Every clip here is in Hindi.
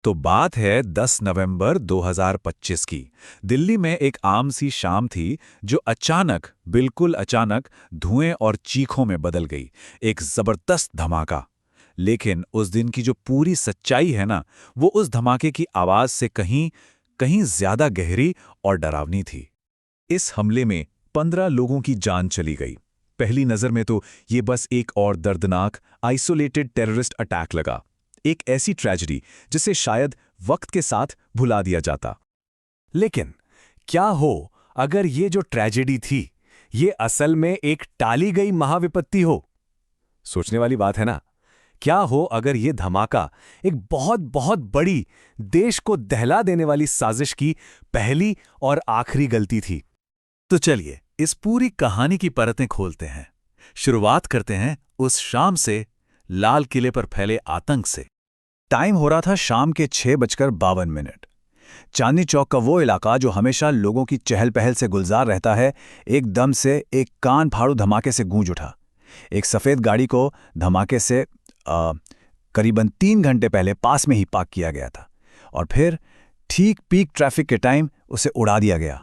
तो बात है 10 नवंबर 2025 की। दिल्ली में एक आम सी शाम थी जो अचानक, बिल्कुल अचानक धुएं और चीखों में बदल गई। एक जबरदस्त धमाका। लेकिन उस दिन की जो पूरी सच्चाई है ना, वो उस धमाके की आवाज से कहीं कहीं ज्यादा गहरी और डरावनी थी। इस हमले में 15 लोगों की जान चली गई। पहली नजर में तो ये बस एक और दर्दनाक आइसोलेटेड टेररिस्ट अटैक लगा। एक ऐसी ट्रेजेडी जिसे शायद वक्त के साथ भुला दिया जाता। लेकिन क्या हो अगर ये जो ट्रेजेडी थी, ये असल में एक टाली गई महाविपत्ति हो? सोचने वाली बात है ना। क्या हो अगर ये धमाका एक बहुत बहुत बड़ी, देश को दहला देने वाली साजिश की पहली और आखिरी गलती थी? तो चलिए इस पूरी कहानी की परतें खोलते हैं। शुरुआत करते हैं उस शाम से, लाल किले पर फैले आतंक से। टाइम हो रहा था शाम के 6:52। चांदनी चौक का वो इलाका जो हमेशा लोगों की चहल पहल से गुलजार रहता है, एकदम से एक कान फाड़ू धमाके से गूंज उठा। एक सफेद गाड़ी को धमाके से करीबन 3 घंटे पहले पास में ही पार्क किया गया था, और फिर ठीक पीक ट्रैफिक के टाइम उसे उड़ा दिया गया।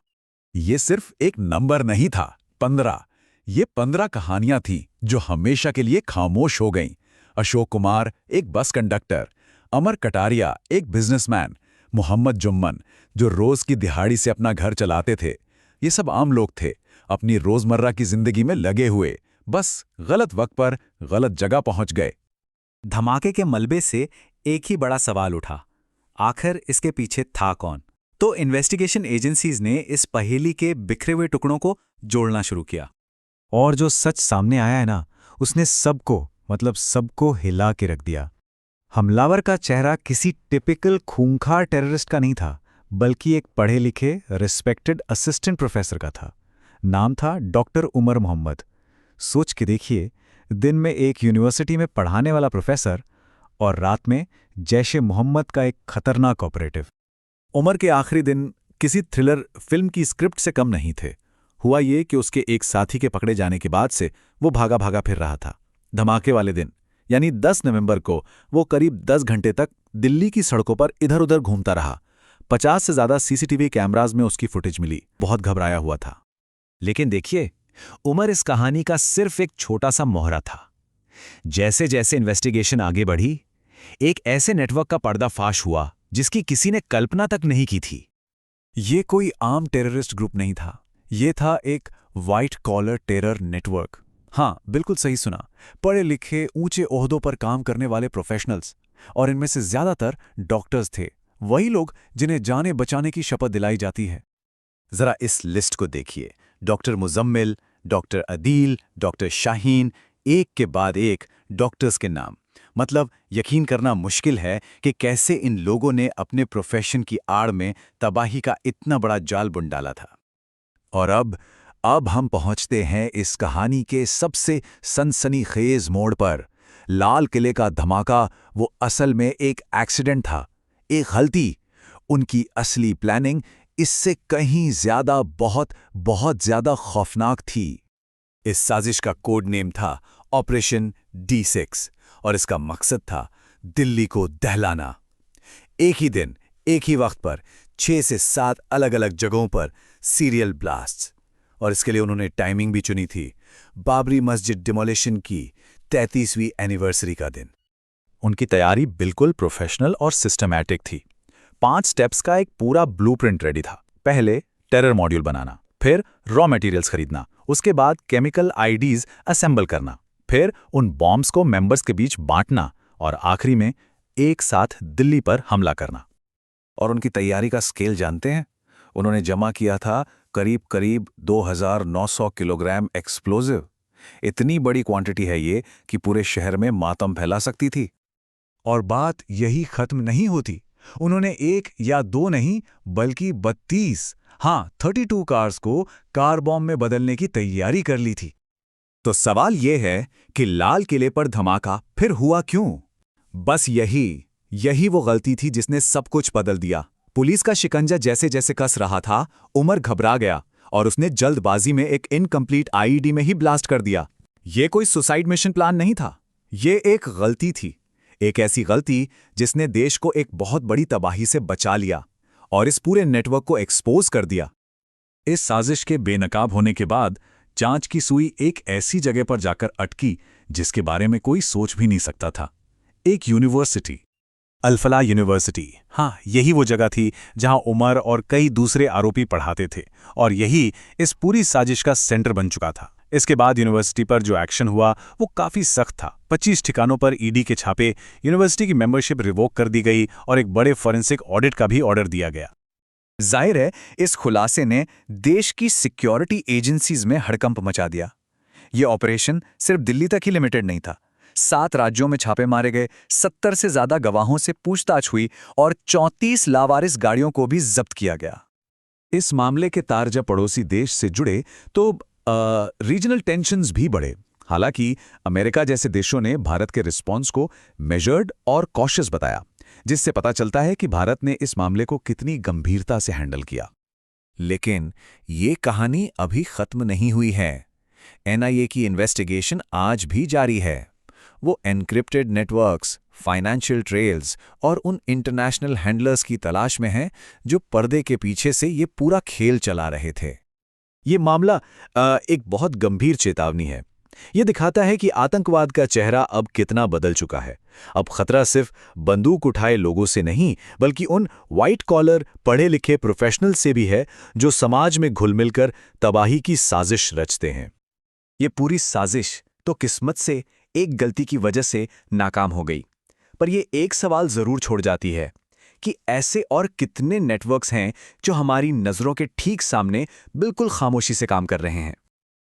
ये सिर्फ एक नंबर नहीं था, 15। ये 15 कहानियां थीं जो हमेशा के लिए खामोश हो गईं। अशोक कुमार, एक बस कंडक्टर; अमर कटारिया, एक बिजनेसमैन; मोहम्मद जुम्मन, जो रोज की दिहाड़ी से अपना घर चलाते थे। ये सब आम लोग थे, अपनी रोजमर्रा की जिंदगी में लगे हुए, बस गलत वक्त पर गलत जगह पहुंच गए। धमाके के मलबे से एक ही बड़ा सवाल उठा, आखिर इसके पीछे था कौन? तो इन्वेस्टिगेशन एजेंसीज ने इस पहेली के बिखरे हुए टुकड़ों को जोड़ना शुरू किया। और जो सच सामने आया है ना, उसने सबको हिला के रख दिया। हमलावर का चेहरा किसी टिपिकल खूंखार टेररिस्ट का नहीं था, बल्कि एक पढ़े लिखे रिस्पेक्टेड असिस्टेंट प्रोफेसर का था। नाम था डॉक्टर उमर मोहम्मद। सोच के देखिए, दिन में एक यूनिवर्सिटी में पढ़ाने वाला प्रोफेसर, और रात में जैशे मोहम्मद का एक खतरनाक ऑपरेटिव। उमर के आखिरी दिन किसी थ्रिलर फिल्म की स्क्रिप्ट से कम नहीं थे। हुआ ये कि उसके एक साथी के पकड़े जाने के बाद से वो भागा भागा फिर रहा था। धमाके वाले दिन यानी 10 नवंबर को वो करीब 10 घंटे तक दिल्ली की सड़कों पर इधर उधर घूमता रहा। 50 से ज्यादा सीसीटीवी कैमराज में उसकी फुटेज मिली। बहुत घबराया हुआ था। लेकिन देखिए, उमर इस कहानी का सिर्फ एक छोटा सा मोहरा था। जैसे जैसे इन्वेस्टिगेशन आगे बढ़ी, एक ऐसे नेटवर्क का पर्दाफाश हुआ जिसकी किसी ने कल्पना तक नहीं की थी। ये कोई आम टेररिस्ट ग्रुप नहीं था, ये था एक व्हाइट कॉलर टेरर नेटवर्क। हाँ, बिल्कुल सही सुना। पढ़े लिखे, ऊंचे ओहदों पर काम करने वाले प्रोफेशनल्स, और इनमें से ज्यादातर डॉक्टर्स थे। वही लोग जिन्हें जाने बचाने की शपथ दिलाई जाती है। जरा इस लिस्ट को देखिए। Doctor Muzammil, doctor Adeel, doctor Shaheen, एक के बाद एक डॉक्टर्स के नाम। मतलब यकीन करना मुश्किल है कि कैसे इन लोगों ने अपने प्रोफेशन की आड़ में तबाही का इतना बड़ा जाल बुन डाला था। और अब हम पहुंचते हैं इस कहानी के सबसे सनसनीखेज मोड़ पर। लाल किले का धमाका वो असल में एक एक्सीडेंट था, एक गलती। उनकी असली प्लानिंग इससे कहीं ज्यादा, बहुत बहुत ज्यादा खौफनाक थी। इस साजिश का कोड नेम था ऑपरेशन D6, और इसका मकसद था दिल्ली को दहलाना। एक ही दिन, एक ही वक्त पर 6 से 7 अलग अलग जगहों पर सीरियल ब्लास्ट्स। और इसके लिए उन्होंने टाइमिंग भी चुनी थी, बाबरी मस्जिद डिमोलिशन की 33वीं एनिवर्सरी का दिन। उनकी तैयारी बिल्कुल प्रोफेशनल और सिस्टमैटिक थी। 5 स्टेप्स का एक पूरा ब्लूप्रिंट रेडी था। पहले टेरर मॉड्यूल बनाना, फिर रॉ मटेरियल्स खरीदना, उसके बाद केमिकल आईडीज असेंबल करना, फिर उन बॉम्ब्स को मेंबर्स के बीच बांटना, और आखिरी में एक साथ दिल्ली पर हमला करना। और उनकी तैयारी का स्केल जानते हैं? उन्होंने जमा किया था करीब 2900 किलोग्राम एक्सप्लोजिव। इतनी बड़ी क्वांटिटी है ये कि पूरे शहर में मातम फैला सकती थी। और बात यही खत्म नहीं होती। उन्होंने 1 या 2 नहीं, बल्कि 32 कार्स को कार बॉम्ब में बदलने की तैयारी कर ली थी। तो सवाल यह है कि लाल किले पर धमाका फिर हुआ क्यों? बस यही वो गलती थी जिसने सब कुछ बदल दिया। पुलिस का शिकंजा जैसे जैसे कस रहा था, उमर घबरा गया और उसने जल्दबाजी में एक इनकम्प्लीट आईईडी में ही ब्लास्ट कर दिया। ये कोई सुसाइड मिशन प्लान नहीं था, ये एक गलती थी, एक ऐसी गलती जिसने देश को एक बहुत बड़ी तबाही से बचा लिया और इस पूरे नेटवर्क को एक्सपोज कर दिया। इस साजिश के बेनकाब होने के बाद जांच की सुई एक ऐसी जगह पर जाकर अटकी जिसके बारे में कोई सोच भी नहीं सकता था। एक यूनिवर्सिटी, अल-फलाह यूनिवर्सिटी। हाँ, यही वो जगह थी जहां उमर और कई दूसरे आरोपी पढ़ाते थे और यही इस पूरी साजिश का सेंटर बन चुका था। इसके बाद यूनिवर्सिटी पर जो एक्शन हुआ वो काफी सख्त था। 25 ठिकानों पर ईडी के छापे, यूनिवर्सिटी की मेंबरशिप रिवोक कर दी गई और एक बड़े फॉरेंसिक ऑडिट का भी ऑर्डर दिया गया। जाहिर है, इस खुलासे ने देश की सिक्योरिटी एजेंसीज में हड़कंप मचा दिया। ये ऑपरेशन सिर्फ दिल्ली तक ही लिमिटेड नहीं था। 7 राज्यों में छापे मारे गए, 70 से ज्यादा गवाहों से पूछताछ हुई और 34 लावारिस गाड़ियों को भी जब्त किया गया। इस मामले के तार जब पड़ोसी देश से जुड़े तो रीजनल टेंशन्स भी बढ़े। हालांकि अमेरिका जैसे देशों ने भारत के रिस्पॉन्स को मेजर्ड और कॉशियस बताया, जिससे पता चलता है कि भारत ने इस मामले को कितनी गंभीरता से हैंडल किया। लेकिन ये कहानी अभी खत्म नहीं हुई है। एनआईए की इन्वेस्टिगेशन आज भी जारी है। वो एन्क्रिप्टेड नेटवर्क्स, फाइनेंशियल ट्रेल्स और उन इंटरनेशनल हैंडलर्स की तलाश में है जो पर्दे के पीछे से ये पूरा खेल चला रहे थे। ये मामला एक बहुत गंभीर चेतावनी है। ये दिखाता है कि आतंकवाद का चेहरा अब कितना बदल चुका है। अब खतरा सिर्फ बंदूक उठाए लोगों से नहीं, बल्कि उन व्हाइट कॉलर पढ़े लिखे प्रोफेशनल से भी है जो समाज में घुल मिलकर तबाही की साजिश रचते हैं। ये पूरी साजिश तो किस्मत से एक गलती की वजह से नाकाम हो गई, पर ये एक सवाल जरूर छोड़ जाती है कि ऐसे और कितने नेटवर्क्स हैं जो हमारी नज़रों के ठीक सामने बिल्कुल खामोशी से काम कर रहे हैं।